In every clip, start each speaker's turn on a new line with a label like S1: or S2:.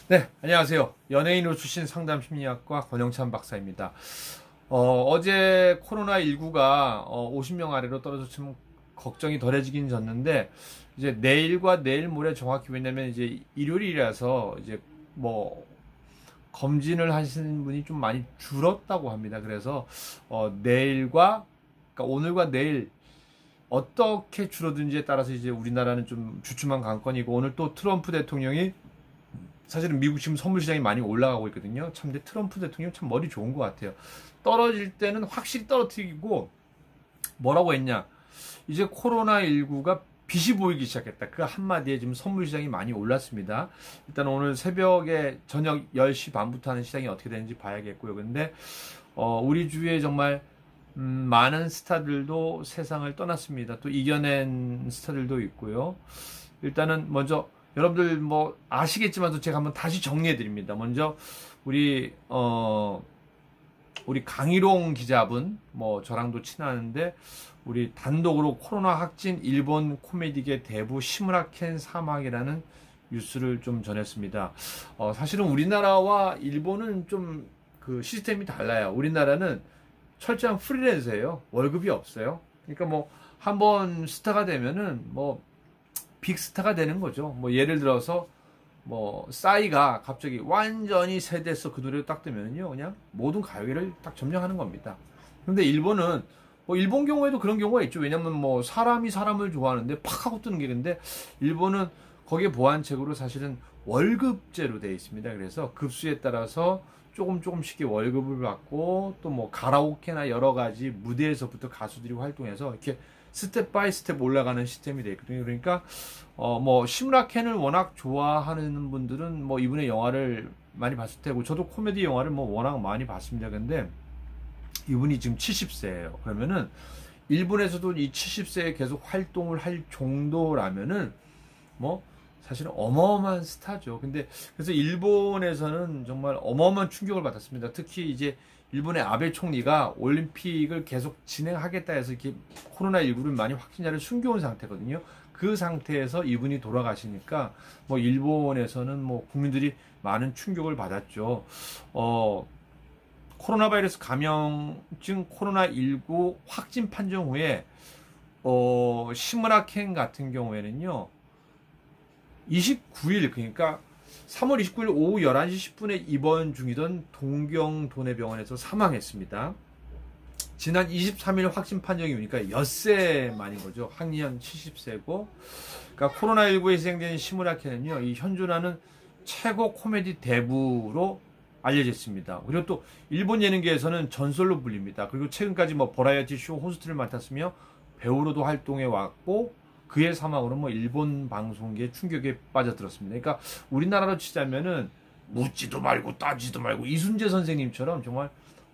S1: 네, 안녕하세요. 연예인으로 출신 상담심리학과 권영찬 박사입니다. 어제 코로나19가 50명 아래로 떨어져 좀 걱정이 덜해지긴 졌는데, 이제 내일과 내일 모레 정확히 왜냐면 이제 일요일이라서 이제 뭐 검진을 하시는 분이 좀 많이 줄었다고 합니다. 그래서 내일과 그러니까 오늘과 내일 어떻게 줄어든지에 따라서 이제 우리나라는 좀 주춤한 관건이고, 오늘 또 트럼프 대통령이 사실은 미국 지금 선물 시장이 많이 올라가고 있거든요. 참, 근데 트럼프 대통령 참 머리 좋은 것 같아요. 떨어질 때는 확실히 떨어뜨리고, 뭐라고 했냐. 이제 코로나19가 빛이 보이기 시작했다. 그 한마디에 지금 선물 시장이 많이 올랐습니다. 일단 오늘 새벽에 저녁 10시 반부터 하는 시장이 어떻게 되는지 봐야겠고요. 근데, 우리 주위에 정말, 많은 스타들도 세상을 떠났습니다. 또 이겨낸 스타들도 있고요. 일단은 먼저, 여러분들 뭐 아시겠지만도 제가 한번 다시 정리해 드립니다. 먼저 우리 강희롱 기자분, 뭐 저랑도 친하는데 우리 단독으로 코로나 확진 일본 코미디계 대부 시무라켄 사망이라는 뉴스를 좀 전했습니다. 사실은 우리나라와 일본은 좀 그 시스템이 달라요. 우리나라는 철저한 프리랜서예요. 월급이 없어요. 그러니까 뭐 한번 스타가 되면은 뭐 빅스타가 되는 거죠. 뭐 예를 들어서 뭐 싸이가 갑자기 완전히 세대에서 그 노래를 딱 뜨면요, 그냥 모든 가요계를 딱 점령하는 겁니다. 근데 일본은 뭐 일본 경우에도 그런 경우가 있죠. 왜냐면 뭐 사람이 사람을 좋아하는데 팍 하고 뜨는 게 있는데, 일본은 거기에 보완책으로 사실은 월급제로 되어 있습니다. 그래서 급수에 따라서 조금씩의 월급을 받고, 또 뭐 가라오케나 여러 가지 무대에서부터 가수들이 활동해서 이렇게 스텝 바이 스텝 올라가는 시스템이 되어 있거든요. 그러니까 뭐 시무라켄을 워낙 좋아하는 분들은 뭐 이분의 영화를 많이 봤을 테고, 저도 코미디 영화를 뭐 워낙 많이 봤습니다. 근데 이분이 지금 70세예요. 그러면은 일본에서도 이 70세에 계속 활동을 할 정도라면은 뭐 사실은 어마어마한 스타죠. 근데 그래서 일본에서는 정말 어마어마한 충격을 받았습니다. 특히 이제 일본의 아베 총리가 올림픽을 계속 진행하겠다 해서 이렇게 코로나19를 많이 확진자를 숨겨온 상태거든요. 그 상태에서 이분이 돌아가시니까 뭐 일본에서는 뭐 국민들이 많은 충격을 받았죠. 코로나 바이러스 감염증 코로나19 확진 판정 후에 시무라켄 같은 경우에는요, 29일, 그러니까 3월 29일 오후 11시 10분에 입원 중이던 동경도내병원에서 사망했습니다. 지난 23일 확진 판정이 오니까 엿새 만인 거죠. 학년 70세고. 그러니까 코로나19에 희생된 시무라켄은요, 이 현존하는 최고 코미디 대부로 알려져 있습니다. 그리고 또 일본 예능계에서는 전설로 불립니다. 그리고 최근까지 뭐 버라이어티 쇼 호스트를 맡았으며 배우로도 활동해 왔고, 그의 사망으로 뭐 일본 방송계에 충격에 빠져들었습니다. 그러니까 우리나라로 치자면은 묻지도 말고 따지도 말고 이순재 선생님처럼 정말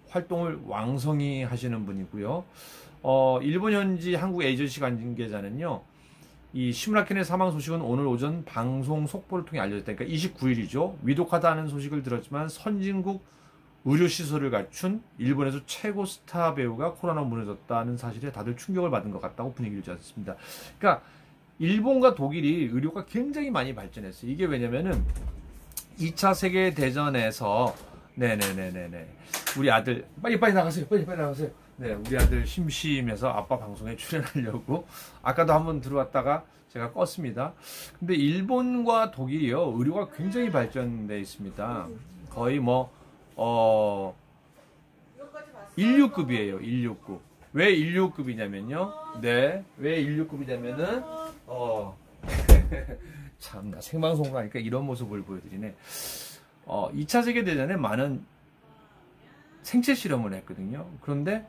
S1: 활동을 왕성히 하시는 분이고요. 일본 현지 한국 에이전시 관계자는요, 이 시무라켄의 사망 소식은 오늘 오전 방송 속보를 통해 알려졌다. 그러니까 29일이죠. 위독하다는 소식을 들었지만 선진국 의료시설을 갖춘 일본에서 최고 스타 배우가 코로나로 무너졌다는 사실에 다들 충격을 받은 것 같다고 분위기를 짰습니다. 그러니까 일본과 독일이 의료가 굉장히 많이 발전했어요. 이게 왜냐면은 2차 세계대전에서 네네네네네 우리 아들 빨리 나가세요. 빨리 나가세요. 네, 우리 아들 심심해서 아빠 방송에 출연하려고 아까도 한번 들어왔다가 제가 껐습니다. 근데 일본과 독일이요, 의료가 굉장히 발전돼 있습니다. 거의 뭐 16급이에요. 16급. 왜 16급이냐면요. 네. 왜 16급이냐면은 참나, 생방송을 하니까 이런 모습을 보여드리네. 2차 세계대전에 많은 생체 실험을 했거든요. 그런데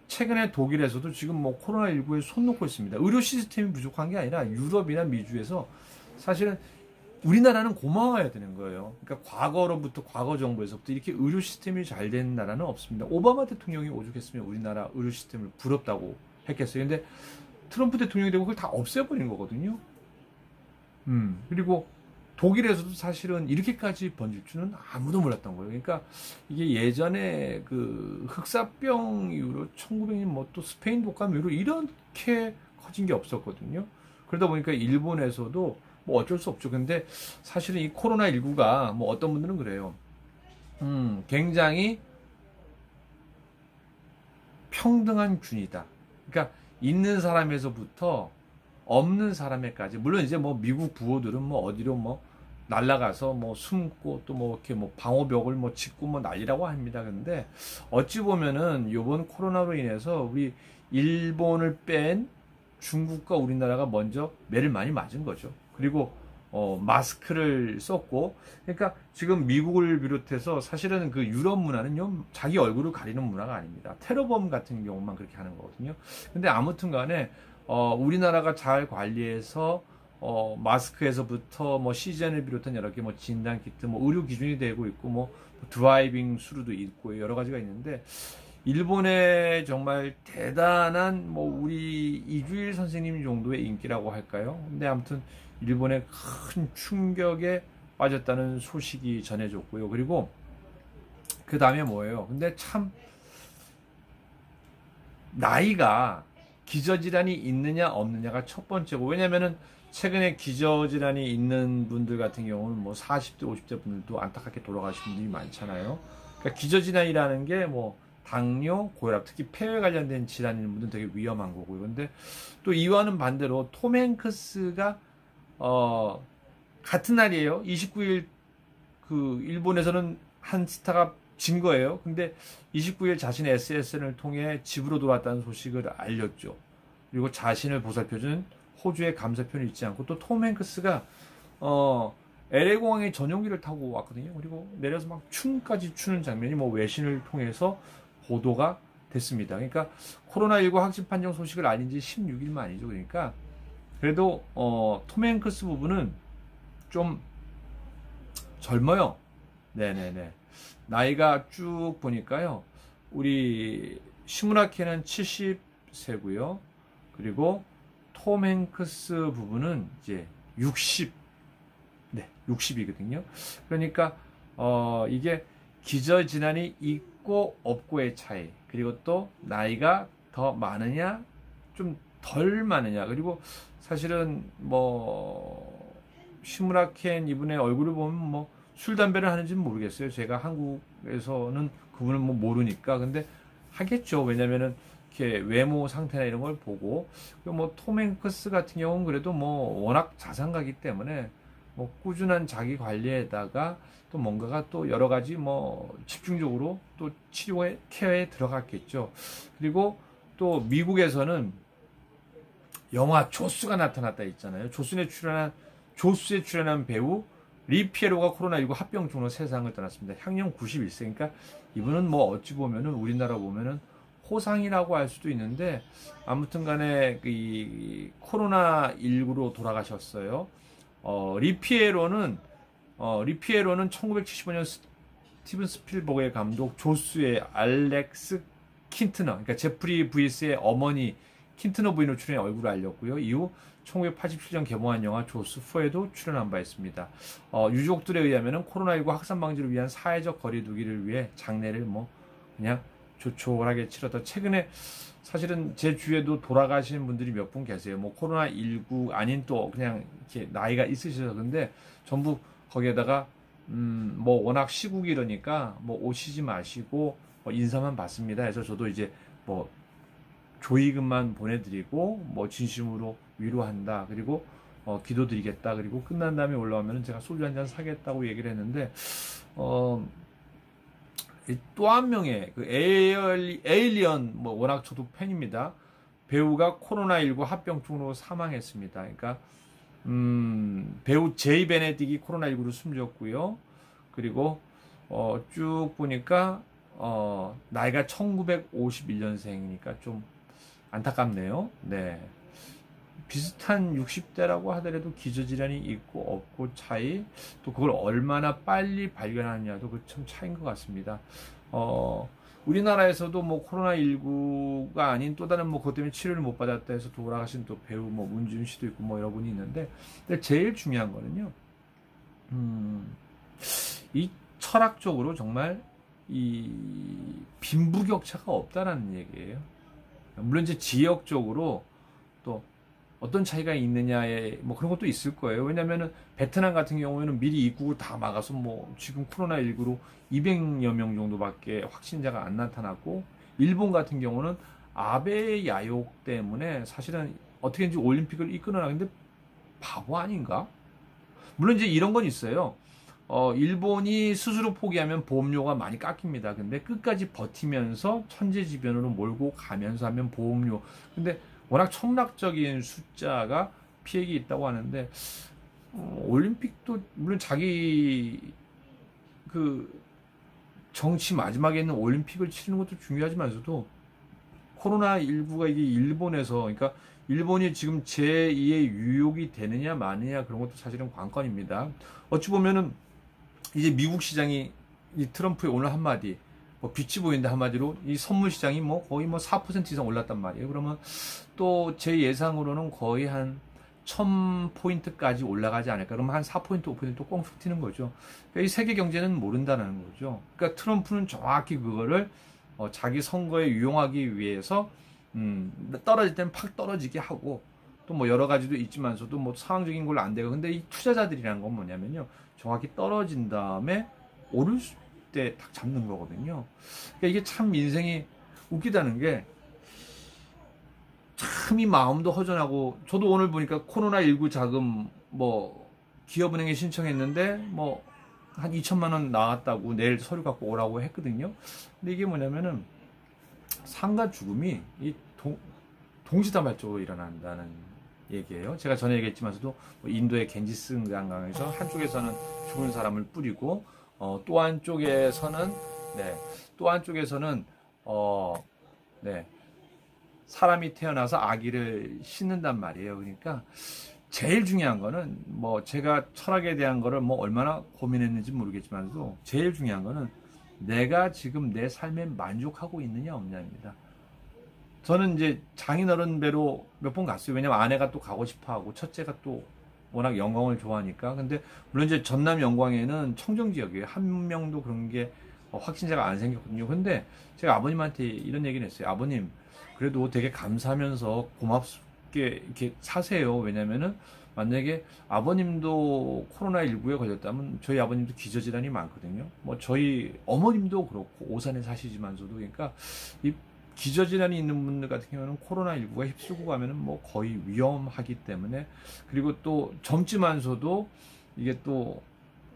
S1: 최근에 독일에서도 지금 뭐 코로나19에 손 놓고 있습니다. 의료 시스템이 부족한 게 아니라 유럽이나 미주에서 사실은 우리나라는 고마워야 되는 거예요. 그러니까 과거 정부에서부터 이렇게 의료 시스템이 잘 된 나라는 없습니다. 오바마 대통령이 오죽했으면 우리나라 의료 시스템을 부럽다고 했겠어요. 근데 트럼프 대통령이 되고 그걸 다 없애버린 거거든요. 그리고 독일에서도 사실은 이렇게까지 번질 줄은 아무도 몰랐던 거예요. 그러니까 이게 예전에 그 흑사병 이후로 1900년 뭐 또 스페인 독감 이후로 이렇게 커진 게 없었거든요. 그러다 보니까 일본에서도 뭐 어쩔 수 없죠. 근데 사실은 이 코로나19가 뭐 어떤 분들은 그래요. 굉장히 평등한 균이다. 그러니까 있는 사람에서부터 없는 사람에까지, 물론 이제 뭐 미국 부호들은 뭐 어디로 뭐 날라가서 뭐 숨고 또 뭐 이렇게 뭐 방호벽을 뭐 짓고 뭐 난리라고 합니다. 근데 어찌 보면은 요번 코로나로 인해서 우리 일본을 뺀 중국과 우리나라가 먼저 매를 많이 맞은 거죠. 그리고 마스크를 썼고, 그러니까 지금 미국을 비롯해서 사실은 그 유럽 문화는요, 자기 얼굴을 가리는 문화가 아닙니다. 테러범 같은 경우만 그렇게 하는 거거든요. 근데 아무튼 간에, 우리나라가 잘 관리해서, 마스크에서부터 뭐 시즌을 비롯한 여러 개 뭐 진단 키트, 뭐 의료 기준이 되고 있고, 뭐 드라이빙 수루도 있고 여러 가지가 있는데, 일본의 정말 대단한 뭐 우리 이주일 선생님 정도의 인기라고 할까요? 근데 아무튼 일본의 큰 충격에 빠졌다는 소식이 전해졌고요. 그리고 그 다음에 뭐예요? 근데 참 나이가 기저질환이 있느냐 없느냐가 첫 번째고, 왜냐면은 최근에 기저질환이 있는 분들 같은 경우는 뭐 40대 50대 분들도 안타깝게 돌아가신 분들이 많잖아요. 그러니까 기저질환이라는 게 뭐 당뇨, 고혈압, 특히 폐에 관련된 질환인 분들은 되게 위험한 거고요. 근데 또 이와는 반대로 톰 행크스가 같은 날이에요. 29일 그 일본에서는 한 스타가 진 거예요. 근데 29일 자신의 SNS를 통해 집으로 돌아왔다는 소식을 알렸죠. 그리고 자신을 보살펴준 호주의 감사편을 잊지 않고, 또 톰 행크스가 LA 공항에 전용기를 타고 왔거든요. 그리고 내려서 막 춤까지 추는 장면이 뭐 외신을 통해서 보도가 됐습니다. 그러니까 코로나19 확진 판정 소식을 알린 지 16일 만이죠. 그러니까 그래도 톰 행크스 부부는 좀 젊어요. 네네네. 나이가 쭉 보니까요, 우리 시무라케는 70세고요. 그리고 톰 행크스 부부는 이제 60이거든요. 그러니까 이게 기저질환이 있고 없고의 차이, 그리고 또 나이가 더 많으냐 좀 덜 많으냐, 그리고 사실은 뭐 시무라켄 이분의 얼굴을 보면 뭐 술 담배를 하는지는 모르겠어요. 제가 한국에서는 그분을 뭐 모르니까. 근데 하겠죠. 왜냐면은 이렇게 외모 상태나 이런 걸 보고. 뭐 톰 행크스 같은 경우는 그래도 뭐 워낙 자상가기 때문에 뭐 꾸준한 자기 관리에다가 또 뭔가가 또 여러 가지 뭐 집중적으로 또 치료에 케어에 들어갔겠죠. 그리고 또 미국에서는 영화 조스가 나타났다 있잖아요. 조스에 출연한 배우 리 피에로가 코로나19 합병증으로 세상을 떠났습니다. 향년 91세. 그러니까 이분은 뭐 어찌 보면은 우리나라 보면은 호상이라고 할 수도 있는데, 아무튼 간에 이 코로나19로 돌아가셨어요. 리 피에로는 1975년 스티븐 스필버그의 감독 조스의 알렉스 킨트너, 그러니까 제프리 브이스의 어머니 킨트너 부인으로 출연해 얼굴을 알렸고요. 이후 1987년 개봉한 영화 조스 4에도 출연한 바 있습니다. 유족들에 의하면 코로나19 확산 방지를 위한 사회적 거리두기를 위해 장례를 뭐 그냥 조촐하게 치렀다. 최근에 사실은 제 주위에도 돌아가신 분들이 몇 분 계세요. 뭐 코로나19 아닌 또 그냥 이렇게 나이가 있으셔서. 근데 전부 거기에다가 뭐 워낙 시국이 이러니까 뭐 오시지 마시고 인사만 받습니다 해서, 저도 이제 뭐 조의금만 보내드리고 뭐 진심으로 위로한다, 그리고 기도드리겠다, 그리고 끝난 다음에 올라오면 제가 소주 한잔 사겠다고 얘기를 했는데, 또 한 명의 그 에일리언, 뭐 워낙 저도 팬입니다. 배우가 코로나19 합병증으로 사망했습니다. 그러니까 배우 제이 베네딕이 코로나19로 숨졌고요. 그리고 쭉 보니까 나이가 1951년생이니까 좀 안타깝네요. 네. 비슷한 60대라고 하더라도 기저질환이 있고 없고 차이, 또 그걸 얼마나 빨리 발견하느냐도 그 참 차이인 것 같습니다. 우리나라에서도 뭐 코로나19가 아닌 또 다른 뭐 그것 때문에 치료를 못 받았다 해서 돌아가신 또 배우 뭐 문준 씨도 있고 뭐 여러분이 있는데, 근데 제일 중요한 거는요, 이 철학적으로 정말 이 빈부격차가 없다라는 얘기예요. 물론 이제 지역적으로 또 어떤 차이가 있느냐에 뭐 그런 것도 있을 거예요. 왜냐면은 베트남 같은 경우에는 미리 입국을 다 막아서 뭐 지금 코로나19로 200여 명 정도밖에 확진자가 안 나타났고, 일본 같은 경우는 아베 야욕 때문에 사실은 어떻게든지 올림픽을 이끌어 나가는데 바보 아닌가? 물론 이제 이런 건 있어요. 일본이 스스로 포기하면 보험료가 많이 깎입니다. 근데 끝까지 버티면서 천재지변으로 몰고 가면서 하면 보험료. 근데 워낙 천문학적인 숫자가 피해가 있다고 하는데, 올림픽도 물론 자기 그 정치 마지막에 있는 올림픽을 치르는 것도 중요하지만서도 코로나19가 이게 일본에서, 그러니까 일본이 지금 제2의 유혹이 되느냐 마느냐 그런 것도 사실은 관건입니다. 어찌 보면은 이제 미국 시장이 이 트럼프의 오늘 한마디, 뭐 빛이 보인다 한마디로 이 선물 시장이 뭐 거의 뭐 4% 이상 올랐단 말이에요. 그러면 또 제 예상으로는 거의 한 1000포인트까지 올라가지 않을까. 그러면 한 4포인트, 5포인트 꽁툭 튀는 거죠. 그러니까 이 세계 경제는 모른다는 거죠. 그러니까 트럼프는 정확히 그거를 자기 선거에 유용하기 위해서 떨어질 때는 팍 떨어지게 하고, 또 뭐 여러 가지도 있지만서도 뭐 상황적인 걸로 안 되고. 근데 이 투자자들이라는 건 뭐냐면요, 정확히 떨어진 다음에 오를 때 딱 잡는 거거든요. 그러니까 이게 참 인생이 웃기다는 게, 참 이 마음도 허전하고, 저도 오늘 보니까 코로나19 자금 뭐 기업은행에 신청했는데 뭐 한 2천만 원 나왔다고 내일 서류 갖고 오라고 했거든요. 근데 이게 뭐냐면은 삶과 죽음이 이 동시다발적으로 일어난다는 얘기예요. 제가 전에 얘기했지만서도 인도의 겐지스 강강에서 한쪽에서는 죽은 사람을 뿌리고, 또 한쪽에서는 사람이 태어나서 아기를 씻는단 말이에요. 그러니까 제일 중요한 거는, 뭐 제가 철학에 대한 거를 뭐 얼마나 고민했는지 모르겠지만도 제일 중요한 거는 내가 지금 내 삶에 만족하고 있느냐 없냐입니다. 저는 이제 장인어른 배로 몇 번 갔어요. 왜냐면 아내가 또 가고 싶어 하고, 첫째가 또 워낙 영광을 좋아하니까. 근데 물론 이제 전남 영광에는 청정 지역이에요. 한 명도 그런 게 확진자가 안 생겼거든요. 근데 제가 아버님한테 이런 얘기를 했어요. 아버님, 그래도 되게 감사하면서 고맙게 이렇게 사세요. 왜냐면은 만약에 아버님도 코로나19에 걸렸다면 저희 아버님도 기저질환이 많거든요. 뭐 저희 어머님도 그렇고 오산에 사시지만서도, 그러니까 이 기저질환이 있는 분들 같은 경우는 코로나19가 휩쓸고 가면은 뭐 거의 위험하기 때문에, 그리고 또 젊지만서도 이게 또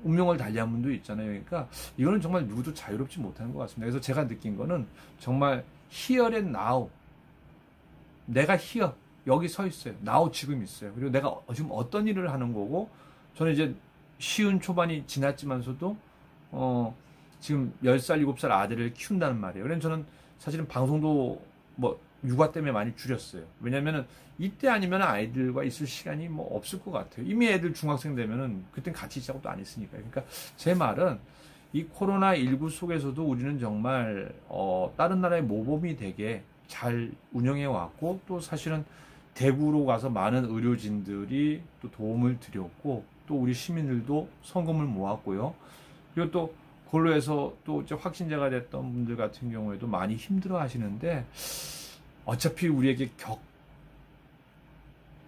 S1: 운명을 달리한 분도 있잖아요. 그러니까 이거는 정말 누구도 자유롭지 못하는 것 같습니다. 그래서 제가 느낀 거는 정말 here and now, 내가 here, 여기 서 있어요. now, 지금 있어요. 그리고 내가 지금 어떤 일을 하는 거고, 저는 이제 쉬운 초반이 지났지만서도 지금 10살, 7살 아들을 키운다는 말이에요. 그래서 저는 사실은 방송도 뭐 육아 때문에 많이 줄였어요. 왜냐면은 이때 아니면 아이들과 있을 시간이 뭐 없을 것 같아요. 이미 애들 중학생 되면은 그땐 같이 있자고 또 안 했으니까. 그러니까 제 말은 이 코로나19 속에서도 우리는 정말 다른 나라의 모범이 되게 잘 운영해 왔고, 또 사실은 대구로 가서 많은 의료진들이 또 도움을 드렸고, 또 우리 시민들도 성금을 모았고요. 그리고 또 그걸로 해서 또 이제 확진자가 됐던 분들 같은 경우에도 많이 힘들어 하시는데, 어차피 우리에게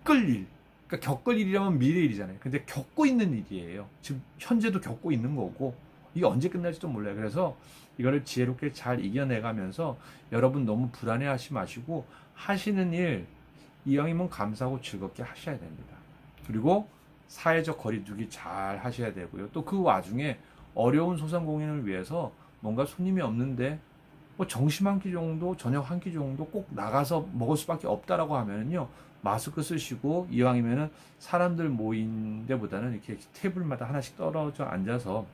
S1: 겪을 일, 그러니까 겪을 일이라면 미래 일이잖아요. 근데 겪고 있는 일이에요. 지금 현재도 겪고 있는 거고, 이게 언제 끝날지도 몰라요. 그래서 이거를 지혜롭게 잘 이겨내가면서 여러분 너무 불안해하지 마시고, 하시는 일 이왕이면 감사하고 즐겁게 하셔야 됩니다. 그리고 사회적 거리두기 잘 하셔야 되고요. 또 그 와중에 어려운 소상공인을 위해서 뭔가 손님이 없는데 뭐 점심 한 끼 정도, 저녁 한 끼 정도 꼭 나가서 먹을 수밖에 없다라고 하면은요, 마스크 쓰시고, 이왕이면은 사람들 모인 데보다는 이렇게 테이블마다 하나씩 떨어져 앉아서,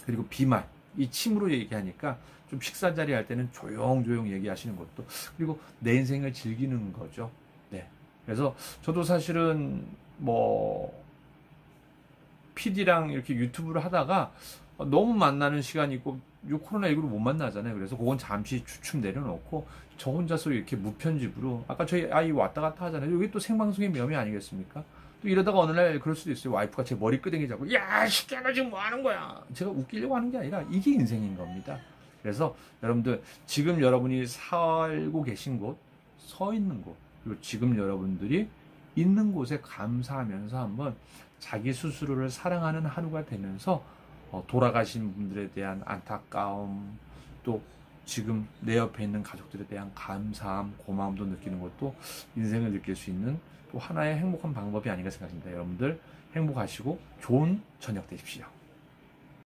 S1: 그리고 비말, 이 침으로 얘기하니까 좀 식사 자리 할 때는 조용조용 얘기하시는 것도, 그리고 내 인생을 즐기는 거죠. 네. 그래서 저도 사실은 뭐 PD랑 이렇게 유튜브를 하다가 너무 만나는 시간이 있고, 이 코로나19로 못 만나잖아요. 그래서 그건 잠시 주춤 내려놓고 저 혼자서 이렇게 무편집으로, 아까 저희 아이 왔다 갔다 하잖아요. 여기 또 생방송의 묘미 아니겠습니까? 또 이러다가 어느 날 그럴 수도 있어요. 와이프가 제 머리끄댕이 잡고, 야, 시끼야, 너 지금 뭐 하는 거야? 제가 웃기려고 하는 게 아니라 이게 인생인 겁니다. 그래서 여러분들, 지금 여러분이 살고 계신 곳, 서 있는 곳, 그리고 지금 여러분들이 있는 곳에 감사하면서 한번 자기 스스로를 사랑하는 하루가 되면서 돌아가신 분들에 대한 안타까움, 또 지금 내 옆에 있는 가족들에 대한 감사함, 고마움도 느끼는 것도 인생을 느낄 수 있는 또 하나의 행복한 방법이 아닌가 생각합니다. 여러분들 행복하시고 좋은 저녁 되십시오.